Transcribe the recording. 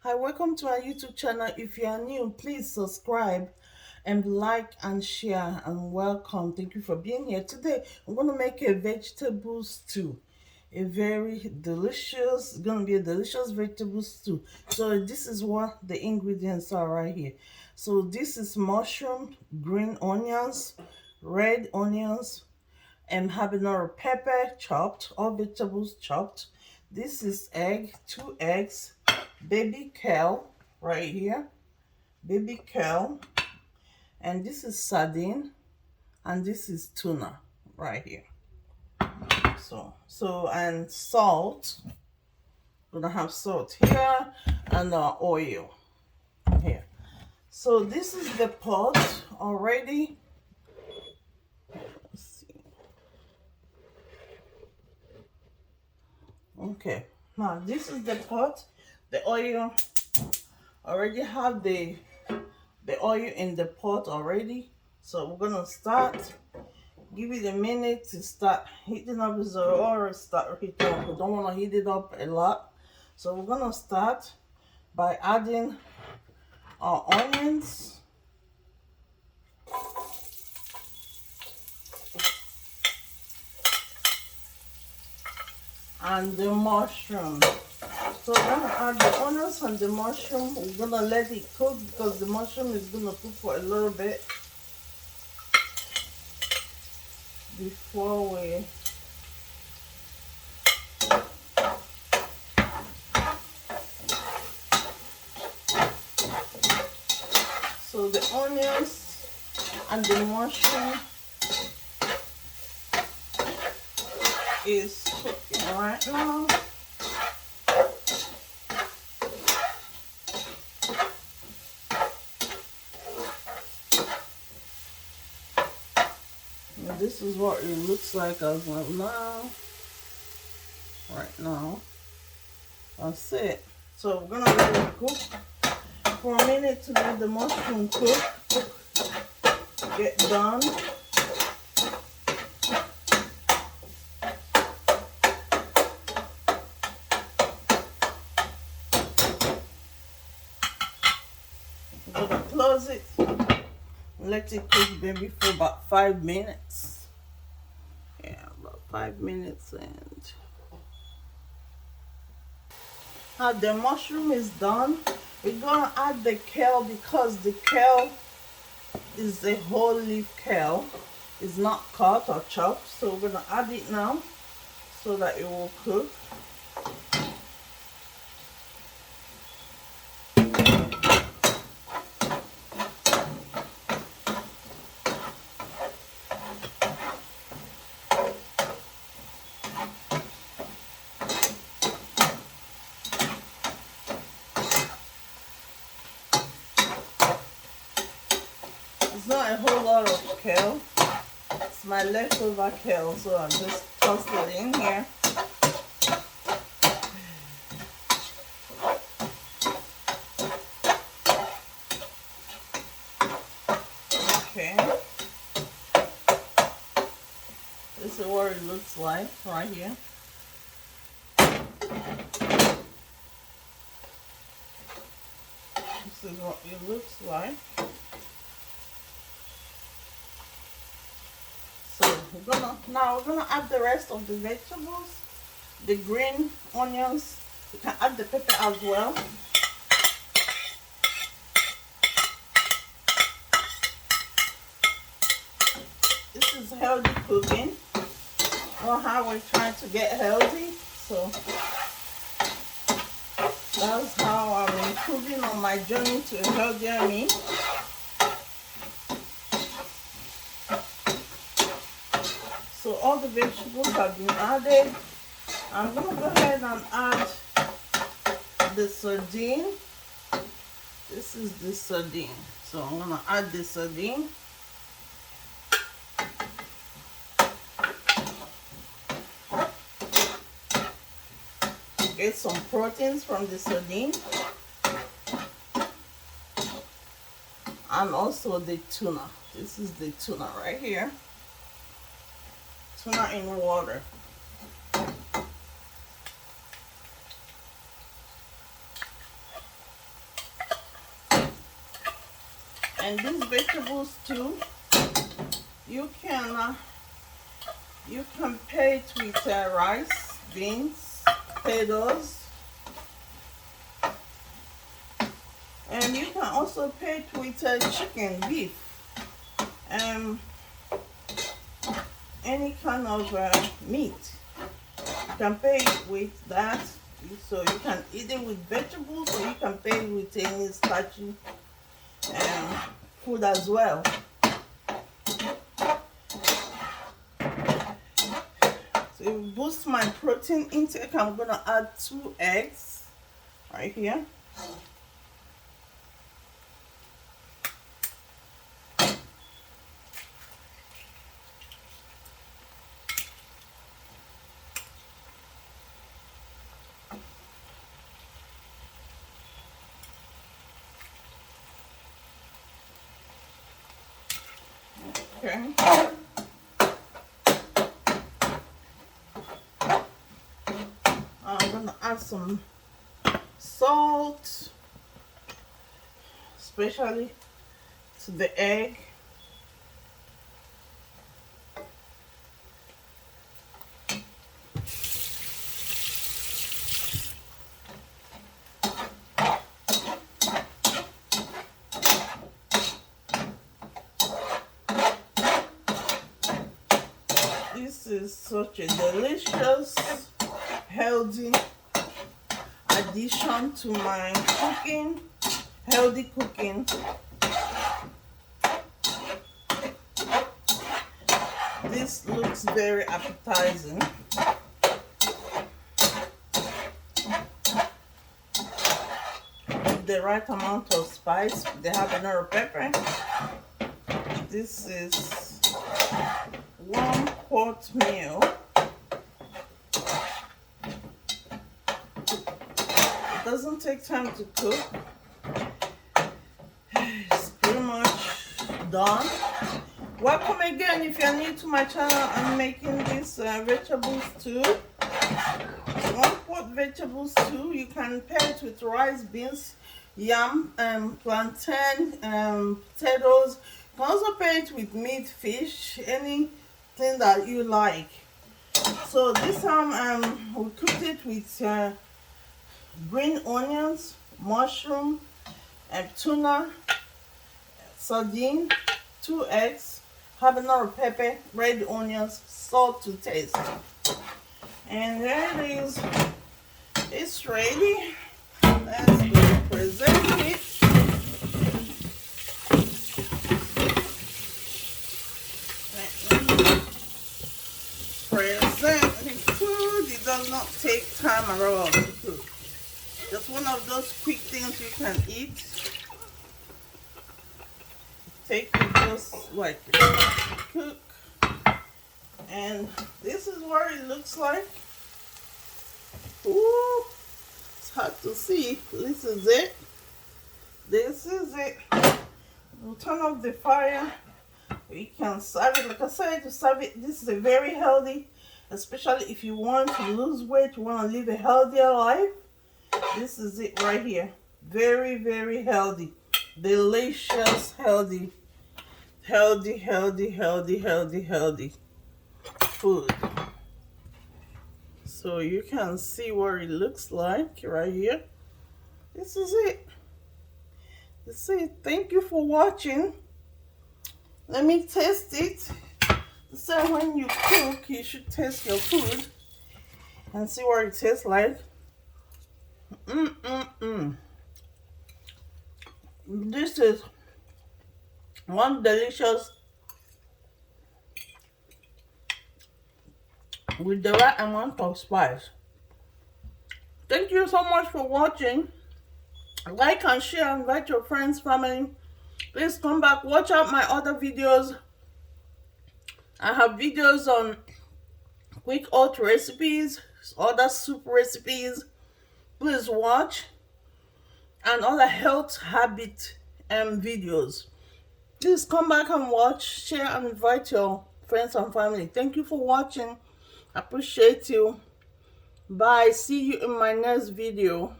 Hi, welcome to our YouTube channel. If you are new, please subscribe and like and share, and welcome. Thank you for being here. Today, I'm going to make a vegetable stew. A very delicious, going to be a delicious vegetable stew. So this is what the ingredients are right here. So this is mushroom, green onions, red onions, and habanero pepper chopped, all vegetables chopped. This is egg, 2 eggs, baby kale right here, baby kale, and this is sardine, and this is tuna right here. So and salt. Gonna have salt here and oil here. So this is the pot already. Let's see. Okay, now this is the pot. The oil already have the oil in the pot already. So we're gonna start. Give it a minute to start heating up the oil, or start heating up. We don't want to heat it up a lot. So we're gonna start by adding our onions and the mushroom. So we're gonna add the onions and the mushroom. We're gonna let it cook because the mushroom is gonna cook for a little bit before we so the onions and the mushroom is cooking right now. And this is what it looks like as of now. Right now. That's it. So we're gonna let it cook for a minute to let the mushroom get done. We're gonna close it, let it cook maybe for about 5 minutes. Yeah, about 5 minutes. And now the mushroom is done. We're gonna add the kale because the kale is a whole leaf kale. It's not cut or chopped. So we're gonna add it now so that it will cook. It's not a whole lot of kale. It's my leftover kale, so I just tossed it in here. Okay. This is what it looks like right here. This is what it looks like. So we're gonna add the rest of the vegetables, the green onions. You can add the pepper as well. This is healthy cooking. Or how we're trying to get healthy. So that's how I'm improving on my journey to a healthier me. So all the vegetables have been added. I'm gonna go ahead and add the sardine. This is the sardine. So I'm gonna add the sardine. Get some proteins from the sardine. And also the tuna. This is the tuna right here. Tuna in water. And these vegetables too, you can pair it with rice, beans, potatoes, and you can also pair it with chicken, beef, any kind of meat. You can pair it with that, so you can eat it with vegetables, or you can pair it with any starchy food as well. So it boosts my protein intake. I'm gonna add 2 eggs right here. Okay. I'm gonna add some salt, especially to the egg. This is such a delicious, healthy addition to my cooking, healthy cooking. This looks very appetizing. With the right amount of spice, they have another pepper. This is 1 quart meal. It doesn't take time to cook. It's pretty much done. Welcome again. If you're new to my channel, I'm making this vegetable stew. 1 quart vegetable stew. You can pair it with rice, beans, yam, plantain, potatoes. You can also pair it with meat, fish, anything that you like. So this time we cooked it with green onions, mushroom, tuna, sardine, 2 eggs, habanero pepper, red onions, salt to taste. And there it is. It's ready. Let's go present it. Present the food. It does not take time at all to cook. Just one of those quick things you can eat. Take it just like cook. And this is what it looks like. Ooh, it's hard to see. This is it. This is it. We'll turn off the fire. We can serve it. Like I said, to serve it, this is a very healthy, especially if you want to lose weight, you want to live a healthier life. This is it right here. Very, very healthy. Delicious, healthy food. So you can see what it looks like right here. This is it. That's it. Thank you for watching. Let me taste it. So when you cook, you should taste your food and see what it tastes like. This is one delicious with the right amount of spice. Thank you so much for watching. Like and share, invite your friends, family. Please come back, watch out my other videos. I have videos on quick hot recipes, other soup recipes. Please watch, and other health habit videos. Please come back and watch, share, and invite your friends and family. Thank you for watching. I appreciate you. Bye. See you in my next video.